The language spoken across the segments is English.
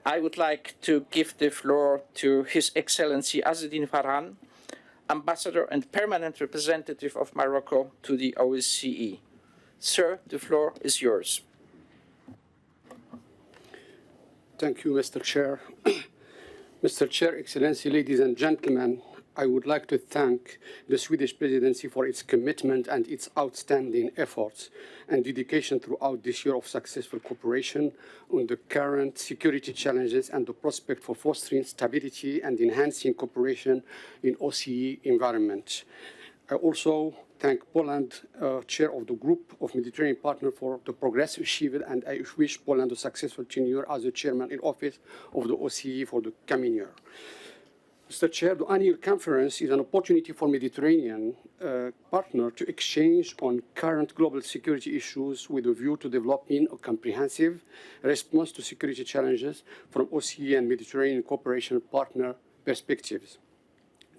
I would like to give the floor to His Excellency Azzedine Farhan, Ambassador and Permanent Representative of Morocco to the OSCE. Sir, the floor is yours. Thank you, Mr. Chair. Mr. Chair, Excellency, ladies and gentlemen, I would like to thank the Swedish Presidency for its commitment and its outstanding efforts and dedication throughout this year of successful cooperation on the current security challenges and the prospect for fostering stability and enhancing cooperation in OSCE environment. I also thank Poland, Chair of the Group of Mediterranean Partners, for the progress achieved, and I wish Poland a successful tenure as the Chairman in office of the OSCE for the coming year. Mr. Chair, the annual conference is an opportunity for Mediterranean partners to exchange on current global security issues with a view to developing a comprehensive response to security challenges from OSCE and Mediterranean cooperation partner perspectives.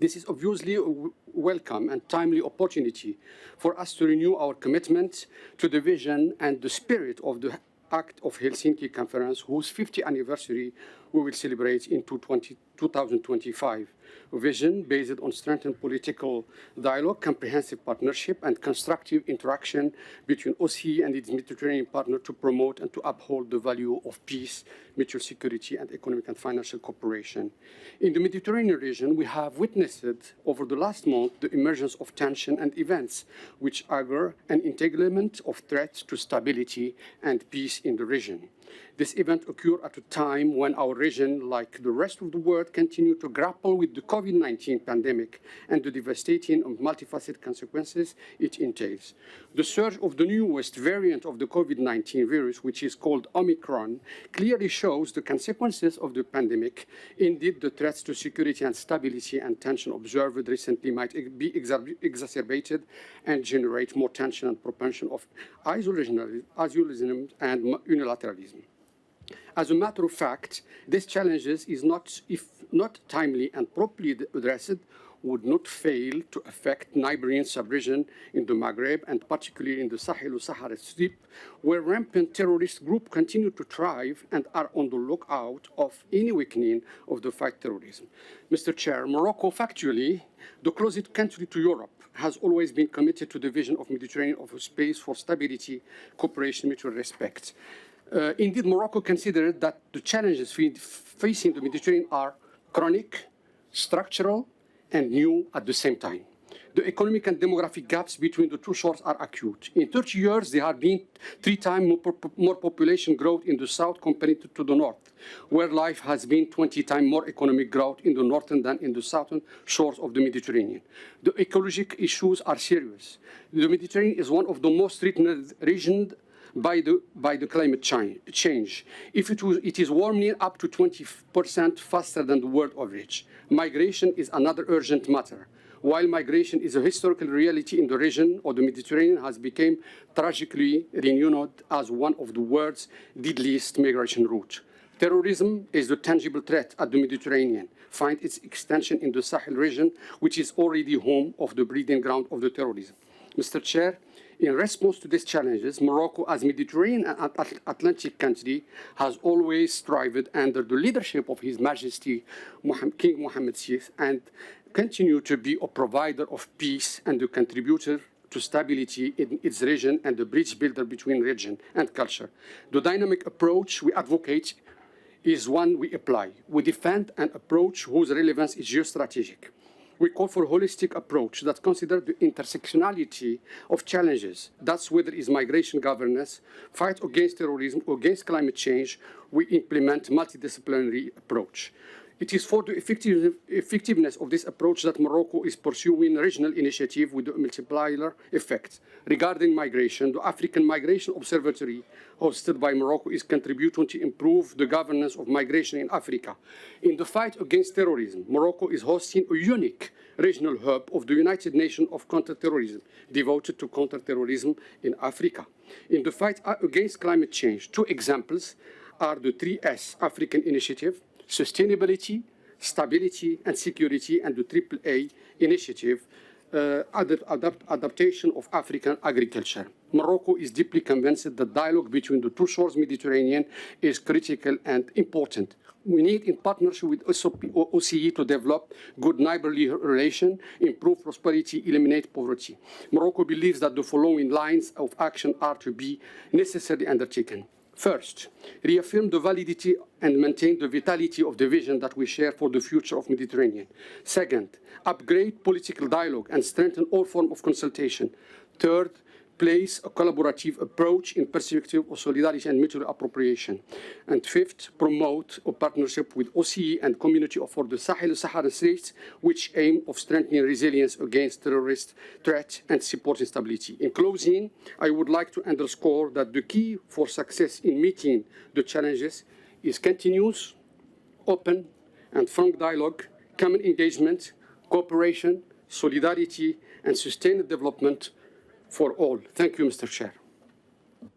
This is obviously a welcome and timely opportunity for us to renew our commitment to the vision and the spirit of the Act of Helsinki Conference, whose 50th anniversary we will celebrate in 2025. A vision based on strengthened political dialogue, comprehensive partnership, and constructive interaction between OSCE and its Mediterranean partner to promote and to uphold the value of peace, mutual security, and economic and financial cooperation. In the Mediterranean region, we have witnessed over the last month the emergence of tension and events which augur an entanglement of threats to stability and peace in the region. This event occurred at a time when our region, like the rest of the world, continued to grapple with the COVID-19 pandemic and the devastating and multifaceted consequences it entails. The surge of the newest variant of the COVID-19 virus, which is called Omicron, clearly shows the consequences of the pandemic. Indeed, the threats to security and stability and tension observed recently might be exacerbated and generate more tension and propension of isolationism and unilateralism. As a matter of fact, these challenges, if not timely and properly addressed, would not fail to affect neighboring sub-region in the Maghreb, and particularly in the Sahel-Sahara Strip, where rampant terrorist groups continue to thrive and are on the lookout of any weakening of the fight terrorism. Mr. Chair, Morocco, factually, the closest country to Europe, has always been committed to the vision of Mediterranean of a space for stability, cooperation, mutual respect. Indeed, Morocco considered that the challenges facing the Mediterranean are chronic, structural, and new at the same time. The economic and demographic gaps between the two shores are acute. In 30 years, there have been 3 times more population growth in the south compared to the north, where life has been 20 times more economic growth in the northern than in the southern shores of the Mediterranean. The ecological issues are serious. The Mediterranean is one of the most threatened regions by the climate change. It is warming up to 20% faster than the world average. Migration is another urgent matter. While migration is a historical reality in the region, or the Mediterranean has become tragically renowned as one of the world's deadliest migration routes. Terrorism is a tangible threat at the Mediterranean, find its extension in the Sahel region, which is already home of the breeding ground of the terrorism. Mr. Chair, in response to these challenges, Morocco, as Mediterranean and Atlantic country, has always strived under the leadership of His Majesty King Mohammed VI and continue to be a provider of peace and a contributor to stability in its region and the bridge builder between region and culture. The dynamic approach we advocate is one we apply. We defend an approach whose relevance is geostrategic. We call for a holistic approach that considers the intersectionality of challenges. That's whether it is migration governance, fight against terrorism, or against climate change, we implement a multidisciplinary approach. It is for the effectiveness of this approach that Morocco is pursuing a regional initiative with a multiplier effect. Regarding migration, the African Migration Observatory, hosted by Morocco, is contributing to improve the governance of migration in Africa. In the fight against terrorism, Morocco is hosting a unique regional hub of the United Nations of Counterterrorism, devoted to counterterrorism in Africa. In the fight against climate change, 2 examples are the 3S African Initiative, Sustainability, Stability and Security, and the AAA initiative, Adaptation of African Agriculture. Morocco is deeply convinced that dialogue between the two shores Mediterranean is critical and important. We need, in partnership with OCE, to develop good neighborly relations, improve prosperity, eliminate poverty. Morocco believes that the following lines of action are to be necessarily undertaken. First, reaffirm the validity and maintain the vitality of the vision that we share for the future of Mediterranean. Second, upgrade political dialogue and strengthen all forms of consultation. Third, place a collaborative approach in perspective of solidarity and mutual appropriation. And fifth, promote a partnership with OCE and community for the Sahel-Saharan states, which aim of strengthening resilience against terrorist threat and supporting stability. In closing, I would like to underscore that the key for success in meeting the challenges is continuous, open, and frank dialogue, common engagement, cooperation, solidarity, and sustained development for all. Thank you, Mr. Chair.